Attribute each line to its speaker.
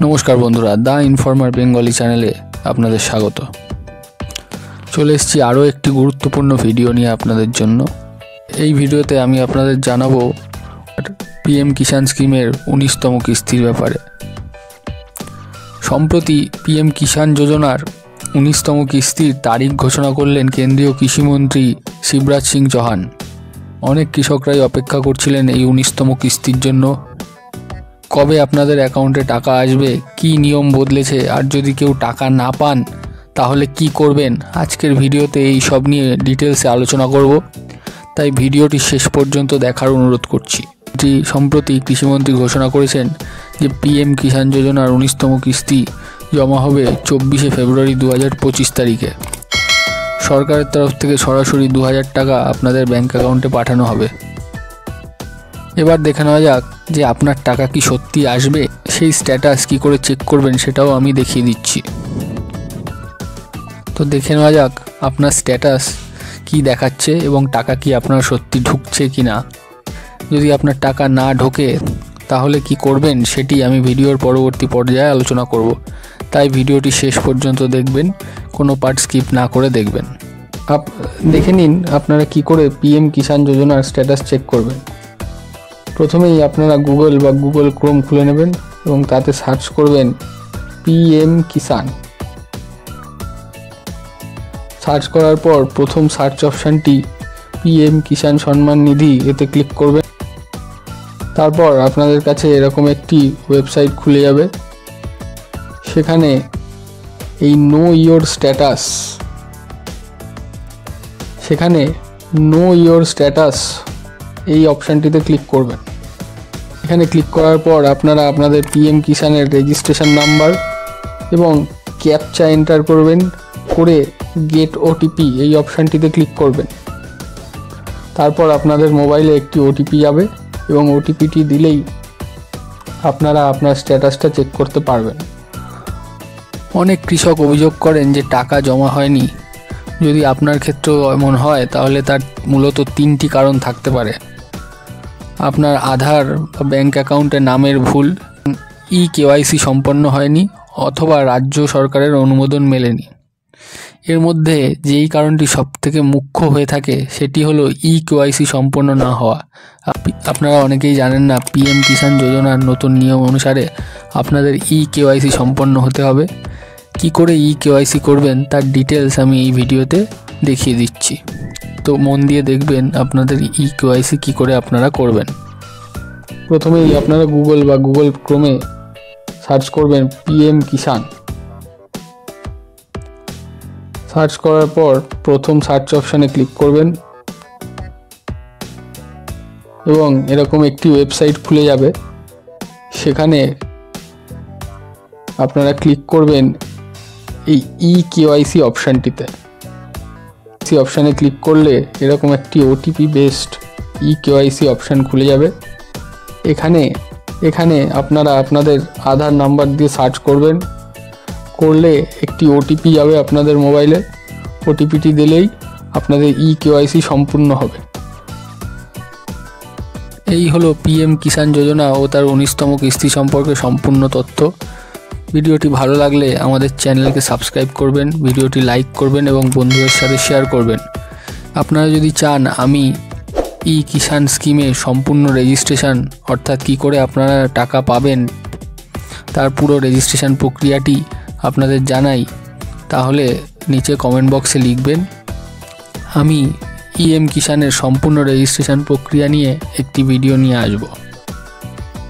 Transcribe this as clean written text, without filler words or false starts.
Speaker 1: নমস্কার বন্ধুরা, the informer Bengali চ্যানেলে আপনাদের স্বাগত। চলে এসেছি আরও একটি গুরুত্বপূর্ণ ভিডিও নিয়ে আপনাদের জন্য। এই ভিডিওতে আমি আপনাদের জানাবো পিএম কিষাণ স্কিমের 19তম কিস্তির ব্যাপারে। সম্প্রতি পিএম কিষাণ যোজনার 19তম কিস্তির তারিখ ঘোষণা করলেন কেন্দ্রীয় কৃষিমন্ত্রী শিবরাজ সিং চৌহান। অনেক কৃষকরাই অপেক্ষা করছিলেন এই 19তম কিস্তির জন্য। কবে আপনাদের অ্যাকাউন্টে টাকা আসবে, কি নিয়ম বদলেছে, আর যদি কেউ টাকা না পান তাহলে কি করবেন, আজকের ভিডিওতে এই সব নিয়ে ডিটেলসে আলোচনা করব। তাই ভিডিওটি শেষ পর্যন্ত দেখার অনুরোধ করছি। সম্প্রতি কৃষিমন্ত্রী ঘোষণা করেছেন যে পিএম কিষাণ যোজনার 19তম কিস্তি জমা হবে 24শে ফেব্রুয়ারি 2025 তারিখে। সরকারের তরফ থেকে সরাসরি 2000 টাকা আপনাদের ব্যাঙ্ক অ্যাকাউন্টে পাঠানো হবে। এবার দেখে নেওয়া যাক যে আপনার টাকা কি সত্যি আসবে, সেই স্ট্যাটাস কি করে চেক করবেন সেটাও আমি দেখিয়ে দিচ্ছি। তো দেখে নেওয়া যাক আপনার স্ট্যাটাস কি দেখাচ্ছে এবং টাকা কি আপনার সত্যি ঢুকছে কি না। যদি আপনার টাকা না ঢোকে তাহলে কি করবেন সেটি আমি ভিডিওর পরবর্তী পর্যায়ে আলোচনা করব। তাই ভিডিওটি শেষ পর্যন্ত দেখবেন, কোনো পার্ট স্কিপ না করে দেখবেন। দেখে নিন আপনারা কি করে পিএম কিষাণ যোজনার স্ট্যাটাস চেক করবেন। প্রথমেই আপনারা গুগল ক্রোম খুলে নেবেন এবং তাতে সার্চ করবেন পিএম কিষাণ। সার্চ করার পর প্রথম সার্চ অপশানটি পিএম কিষাণ সম্মান নিধি, এতে ক্লিক করবেন। তারপর আপনাদের কাছে এরকম একটি ওয়েবসাইট খুলে যাবে। সেখানে এই নো ইয়োর স্ট্যাটাস এই অপশানটিতে ক্লিক করবেন। এখানে ক্লিক করার পর আপনারা আপনাদের পিএম কিষাণের রেজিস্ট্রেশন নাম্বার এবং ক্যাপচা এন্টার করবেন, করে গেট ওটিপি এই অপশানটিতে ক্লিক করবেন। তারপর আপনাদের মোবাইলে একটি ওটিপি যাবে এবং ওটিপিটি দিলেই আপনারা আপনার স্ট্যাটাসটা চেক করতে পারবেন। অনেক কৃষক অভিযোগ করেন যে টাকা জমা হয়নি। যদি আপনার ক্ষেত্রেও এমন হয় তাহলে তার মূলত 3টি কারণ থাকতে পারে। আপনার আধার বা ব্যাঙ্ক অ্যাকাউন্টে নামের ভুল, কেওয়াইসি সম্পন্ন হয়নি, অথবা রাজ্য সরকারের অনুমোদন মেলেনি। এর মধ্যে যেই কারণটি সবথেকে মুখ্য হয়ে থাকে সেটি হলো কেওয়াইসি সম্পন্ন না হওয়া। আপনারা অনেকেই জানেন না, পিএম কিষাণ যোজনার নতুন নিয়ম অনুসারে আপনাদের কেওয়াইসি সম্পন্ন হতে হবে। কি করে কেওয়াইসি করবেন তার ডিটেলস আমি এই ভিডিওতে দেখিয়ে দিচ্ছি। তো মন দিয়ে দেখবেন আপনাদের কেওয়াইসি কি করে আপনারা করবেন। প্রথমেই আপনারা গুগল ক্রোমে সার্চ করবেন পিএম কিষাণ। সার্চ করার পর প্রথম সার্চ অপশানে ক্লিক করবেন এবং এরকম একটি ওয়েবসাইট খুলে যাবে। সেখানে আপনারা ক্লিক করবেন এই কেওয়াইসি অপশানটিতে। অপশানে ক্লিক করলে এরকম একটি ওটিপি বেসড কেওয়াইসি অপশান খুলে যাবে। এখানে আপনারা আপনাদের আধার নাম্বার দিয়ে সার্চ করবেন, করলে একটি ওটিপি যাবে আপনাদের মোবাইলে। ওটিপিটি দিলেই আপনাদের কেওয়াইসি সম্পূর্ণ হবে। এই হলো পিএম কিষাণ যোজনা ও তার 19তম কিস্তি সম্পর্কে সম্পূর্ণ তথ্য। ভিডিওটি ভালো লাগলে আমাদের চ্যানেলকে সাবস্ক্রাইব করবেন, ভিডিওটি লাইক করবেন এবং বন্ধুদের সাথে শেয়ার করবেন। আপনারা যদি চান আমি কিষাণ স্কিমে সম্পূর্ণ রেজিস্ট্রেশন, অর্থাৎ কী করে আপনারা টাকা পাবেন তার পুরো রেজিস্ট্রেশন প্রক্রিয়াটি আপনাদের জানাই, তাহলে নিচে কমেন্ট বক্সে লিখবেন। আমি কিষাণের সম্পূর্ণ রেজিস্ট্রেশন প্রক্রিয়া নিয়ে একটি ভিডিও নিয়ে আসব।